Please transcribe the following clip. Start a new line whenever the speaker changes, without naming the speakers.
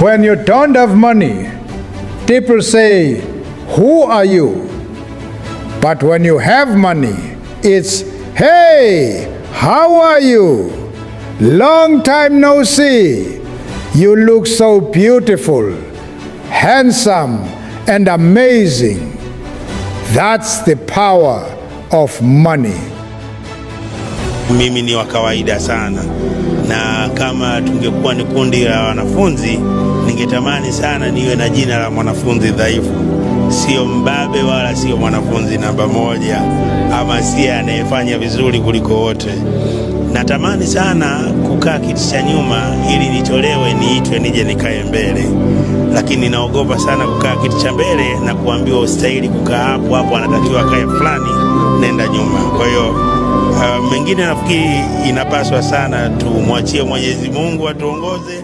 When you don't have money, people say, "Who are you?" But when you have money, it's, "Hey, how are you? Long time no see. You look so beautiful, handsome, and amazing." That's the power of money.
Mimi ni wa kawaida sana, na kama tungekuwa ni kundi la wanafunzi, ningetamani sana niwe na jina la mwanafunzi dhaifu. Sio mbabe wala sio mwanafunzi namba moja, ama si anayefanya vizuri kuliko wote. Natamani sana kukaa kiti cha nyuma ili nitolewe niitwe nije nikae mbele. Lakini naogopa sana kukaa kiti cha mbele na kuambiwa ustahili kukaa hapo hapo, anatakiwa kae fulani, nenda nyuma. Kwa hiyo mengine nafikiri inapaswa sana tumwachie Mwenyezi Mungu atuongoze.